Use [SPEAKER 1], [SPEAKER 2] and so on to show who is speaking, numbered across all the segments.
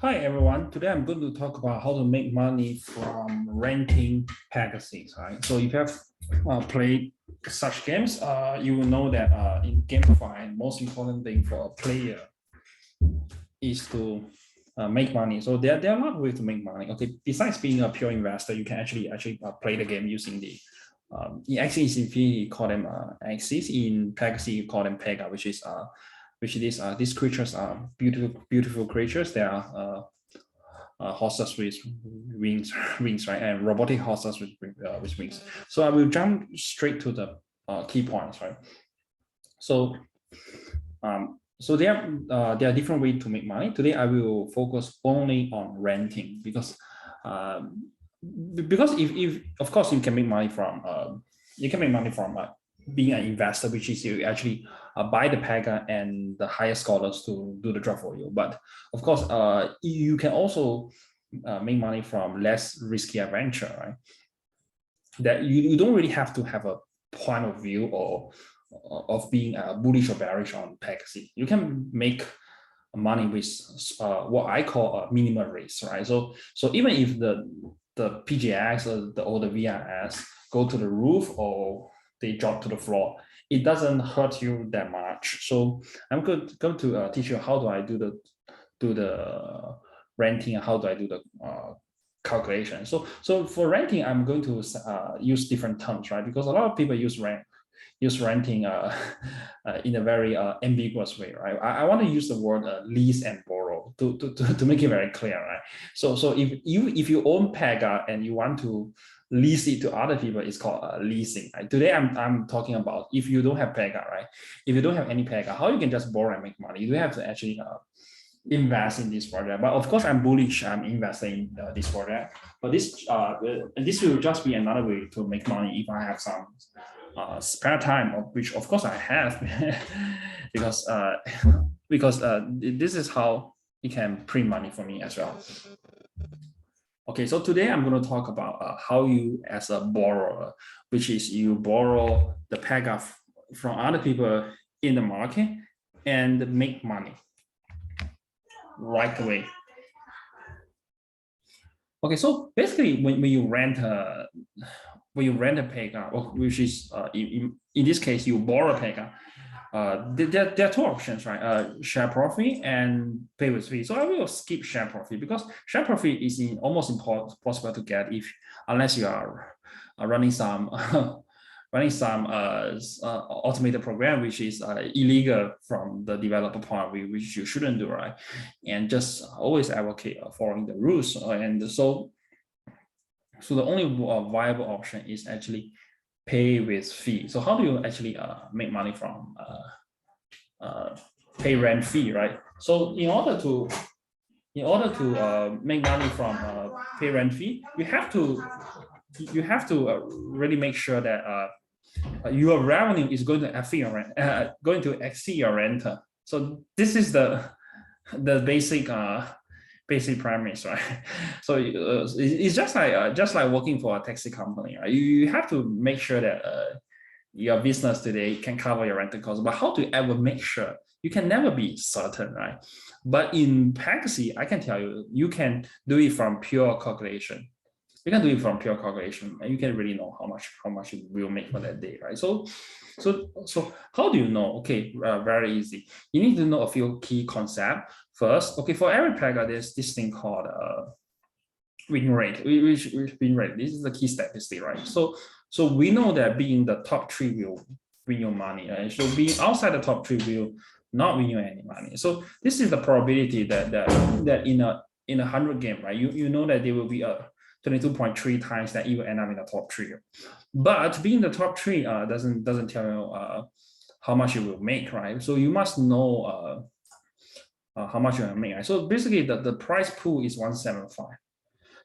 [SPEAKER 1] Hi everyone. Today I'm going to talk about how to make money from renting packages. Right. So if you have played such games, you will know that in GameFi, most important thing for a player is to make money. So there are a lot of ways to make money. Okay, besides being a pure investor, you can actually play the game using the in Axis Infinity you call them Axis, in Pegasus you call them pega, which is these creatures are beautiful creatures. They are horses with wings, wings, right, and robotic horses with wings. So I will jump straight to the key points, right? So there are different ways to make money. Today I will focus only on renting um, because if of course you can make money from being an investor, which is you actually buy the pega and the hire scholars to do the job for you. But of course, you can also make money from less risky adventure, right? That you don't really have to have a point of view or of being bullish or bearish on Pegasus. You can make money with what I call a minimal risk, right? So even if the PGX or the VRS go to the roof or they drop to the floor, it doesn't hurt you that much. So I'm going to teach you how do I do the renting and how do I do the calculation. So for renting, I'm going to use different terms, right? Because a lot of people use renting in a very ambiguous way, right? I want to use the word lease and borrow to make it very clear, right? So if you own Pega and you want to lease it to other people, it's called leasing. Right? Today I'm talking about if you don't have Pega, right? If you don't have any Pega, how you can just borrow and make money? You do have to actually invest in this project. But of course, I'm bullish. I'm investing in this project. But this will just be another way to make money if I have some spare time, which of course I have, because this is how it can print money for me as well. Okay, so today I'm going to talk about how you, as a borrower, which is you borrow the pega from other people in the market and make money right away. Okay, so basically, when you rent a pega, which is in this case you borrow a pega, there are two options, right? Share profit and pay with fee. So I will skip share profit because share profit is almost impossible to get if unless you are running some automated program, which is illegal from the developer part, which you shouldn't do, right? And just always advocate following the rules. And so the only viable option is actually pay with fee. So how do you actually make money from pay rent fee, right? So in order to make money from pay rent fee, you have to really make sure that your revenue is going to exceed your renter. So this is the basic basic premise, right? So it's just like working for a taxi company, right? You have to make sure that your business today can cover your rental costs. But how to ever make sure? You can never be certain, right? But in Pegasus, I can tell you, you can do it from pure calculation. You can do it from pure calculation, and you can really know how much you will make for that day, right? So how do you know? Okay, very easy. You need to know a few key concepts first. Okay, for every pega, there's this thing called win rate. Which win rate? This is the key statistic, right? So we know that being the top three will win your money, right? So being outside the top three will not win you any money. So this is the probability that in a 100 game, right? You know that there will be a 22.3 times that you will end up in the top three. But being the top three doesn't tell you how much you will make, right? So you must know how much you will make. Right? So basically, the price pool is 175.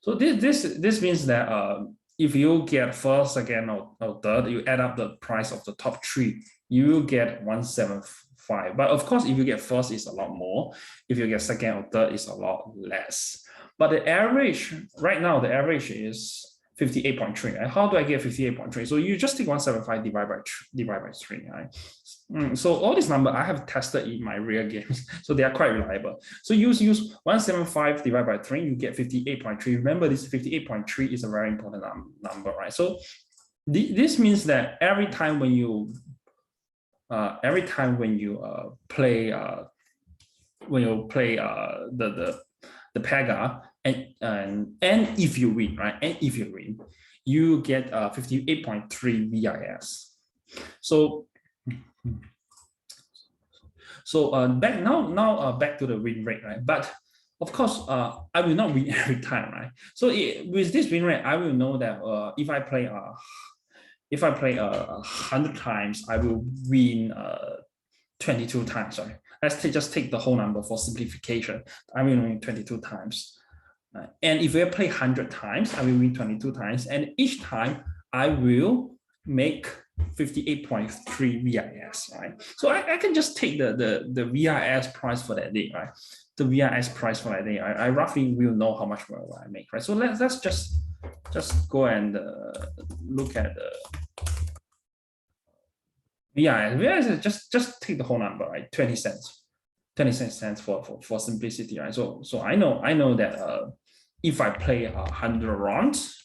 [SPEAKER 1] So this means that if you get first, second, or third, you add up the price of the top three, you will get 175. But of course, if you get first, it's a lot more. If you get second or third, it's a lot less. But the average right now, the average is 58.3. Right? How do I get 58.3? So you just take 175 divided by 3. Right? So all these numbers I have tested in my real games, so they are quite reliable. So use 175 divided by 3, you get 58.3. Remember, this 58.3 is a very important number, right? So this means that every time when you play the pega, and if you win, right? And if you win, you get 58.3 VIS. So back to the win rate, right? But of course, I will not win every time, right? So with this win rate, I will know that if I play 100 times, I will win 22 times. Right? Let's just take the whole number for simplification. I will win 22 times. And if I play 100 times, I will win 22 times. And each time I will make 58.3 VIS, right? So I can just take the VIS price for that day, right? The VIS price for that day, I roughly will know how much will I make, right? So let's just go and look at the VIS. Just take the whole number, right? 20 cents for simplicity, right? So I know that if I play 100 rounds,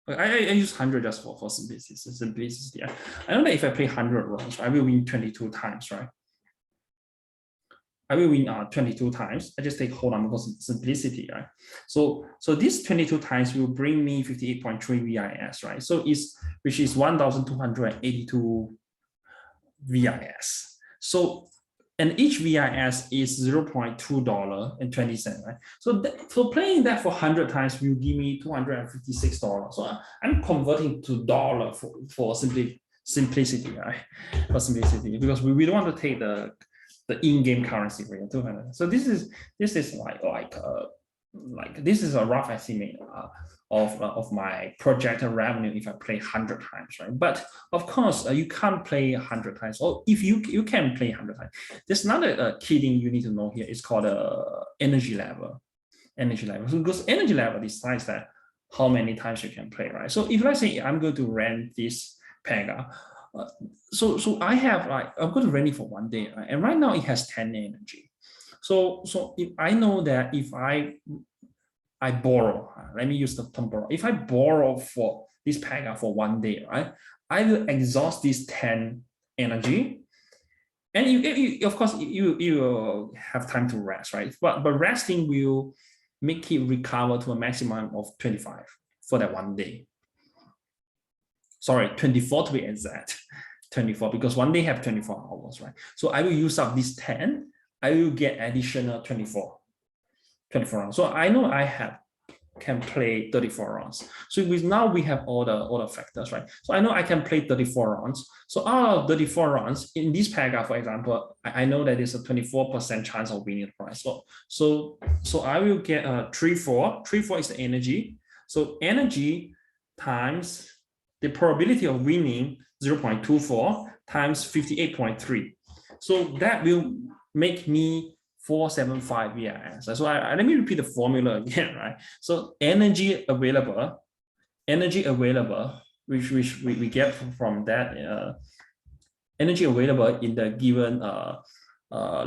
[SPEAKER 1] I use 100 just for simplicity. I know that if I play 100 rounds, I will win 22 times, right? I will win 22 times. I just take whole number for simplicity, right? So this 22 times will bring me 58.3 VIS, right? So which is 1,282 VIS. So and each VIS is $0.220, right? So playing that for 100 times will give me $256. So I'm converting to dollar for simplicity, right? For simplicity, because we don't want to take the in-game currency rate 200. So this is like this is a rough estimate of my projected revenue if I play 100 times, right? But of course, you can't play 100 times, or if you can play 100 times. There's another key thing you need to know here. It's called energy level. So because energy level decides that how many times you can play, right? So if let's say I'm going to rent this pega, so I have I'm going to rent it for 1 day, right? And right now it has 10 energy. So if I know that if I borrow, let me use the term borrow. If I borrow for this pega for 1 day, right, I will exhaust this 10 energy, and you of course you have time to rest, right? But resting will make it recover to a maximum of 25 for that 1 day. Sorry, 24 to be exact, 24, because 1 day have 24 hours, right? So I will use up this 10. I will get additional 24 rounds. So I know I can play 34 rounds. So now we have all the factors, right? So I know I can play 34 rounds. So out of 34 rounds in this pega, for example, I know that there's a 24% chance of winning the prize. So I will get 3-4. 3-4 is the energy. So energy times the probability of winning 0.24 times 58.3. So that will make me 475 VIS. So let me repeat the formula again, right? So energy available, which we get from that energy available in the given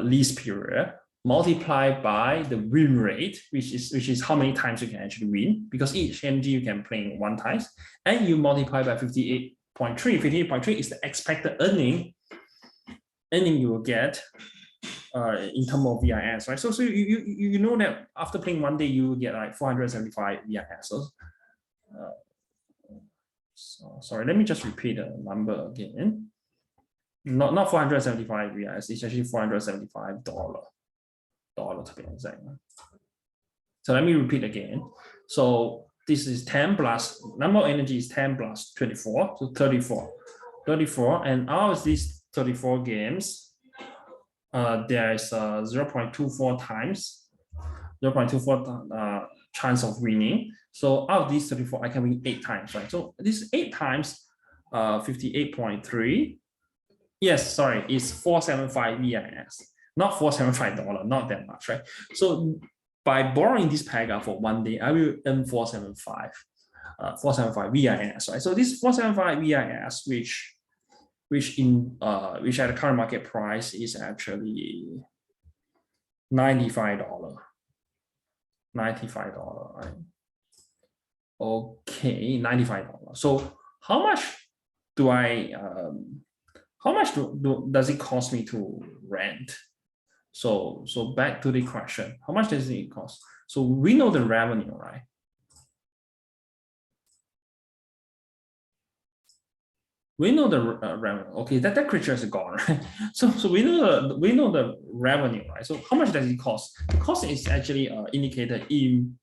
[SPEAKER 1] lease period, multiplied by the win rate, which is how many times you can actually win, because each energy you can play 1 time, and you multiply by 58.3. 58.3 is the expected earning you will get in terms of VIS, right? So you know that after playing 1 day, you will get like 475 VIS. So sorry, let me just repeat the number again. Not 475 VIS, it's actually $475 to be exact. So let me repeat again. So this is 10 plus, number of energy is 10 plus 24, so 34. And out of these 34 games, there is 0.24 times, 0.24 chance of winning. So out of these 34, I can win 8 times, right? So this 8 times 58.3. Yes, sorry, it's 475 VIS, not $475, not that much, right? So by borrowing this pega for 1 day, I will earn 475. 475 VIS, right? So this 475 VIS, which at the current market price is actually $95. $95, right? Okay, $95. So how much do I does it cost me to rent? So back to the question, how much does it cost? So we know the revenue, right? We know the revenue. Okay, that creature is gone, right? So we know the revenue, right? So how much does it cost? The cost is actually indicated in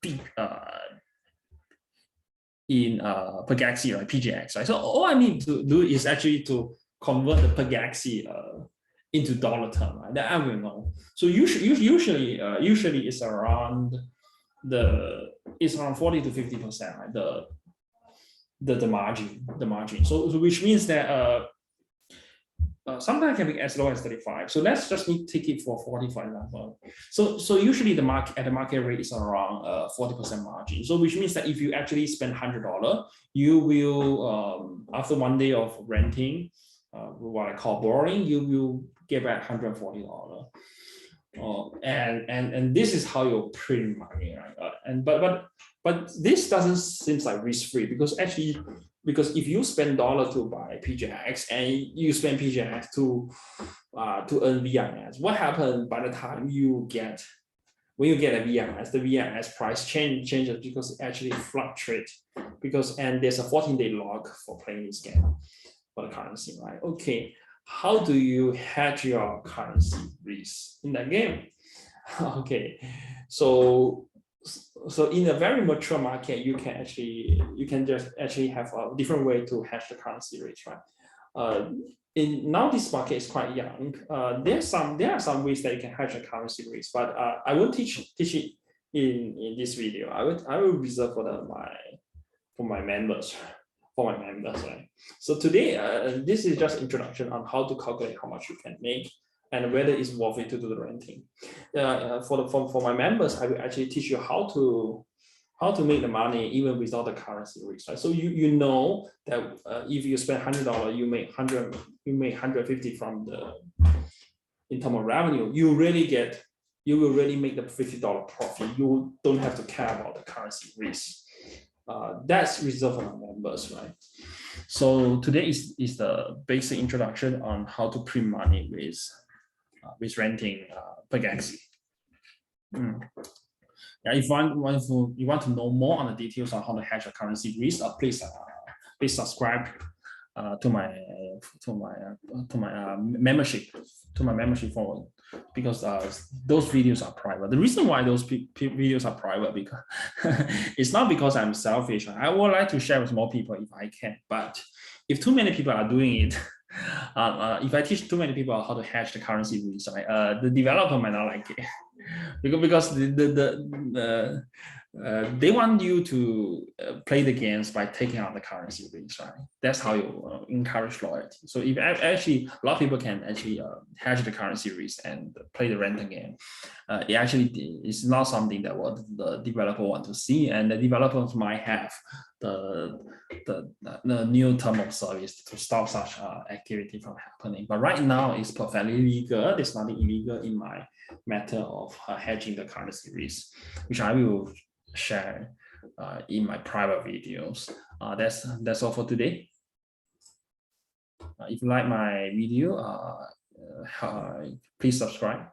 [SPEAKER 1] Pegaxi, right? PGX, right? So all I need to do is actually to convert the Pegaxi into dollar term, right? That I will know. So usually it's around 40 to 50%, right? The margin. So which means that sometimes can be as low as 35. So let's just take it for 40, for example. So usually the market rate is around 40% margin. So which means that if you actually spend $100, you will after 1 day of renting, what I call borrowing, you will get back $140. And this is how you print money, right? But this doesn't seem like risk-free because if you spend $1 to buy PGX and you spend PGX to earn VIS, what happens by the time when you get a VIS, the VIS price changes because it actually fluctuates and there's a 14-day log for playing this game for the currency, right? Okay, how do you hedge your currency risk in that game? Okay, so in a very mature market, you can just actually have a different way to hedge the currency risk, right? Now this market is quite young. There are some ways that you can hedge the currency risk, but I won't teach it in this video. I will reserve for my members. Right? So today, this is just introduction on how to calculate how much you can make and whether it's worth it to do the renting. For my members, I will actually teach you how to make the money even without the currency risk. Right? So you know that if you spend $100, you make 150 from in terms of revenue. You will really make the $50 profit. You don't have to care about the currency risk. That's reserved for my members, right? So today is the basic introduction on how to print money with renting Pegaxi. Yeah, if you want to know more on the details on how to hedge a currency risk, please subscribe to my membership forward, because those videos are private. The reason why those videos are private because it's not because I'm selfish. I would like to share with more people if I can, but if too many people are doing it, if I teach too many people how to hedge the currency risk, right, the developer might not like it because they want you to play the games by taking out the currency risk, right? That's how you encourage loyalty. So if actually a lot of people can actually hedge the currency risk and play the renting game, it actually is not something that what the developer want to see, and the developers might have the new term of service to stop such activity from happening. But right now it's perfectly legal. There's nothing illegal in my method of hedging the currency risk, which I will share in my private videos. That's all for today. If you like my video, please subscribe.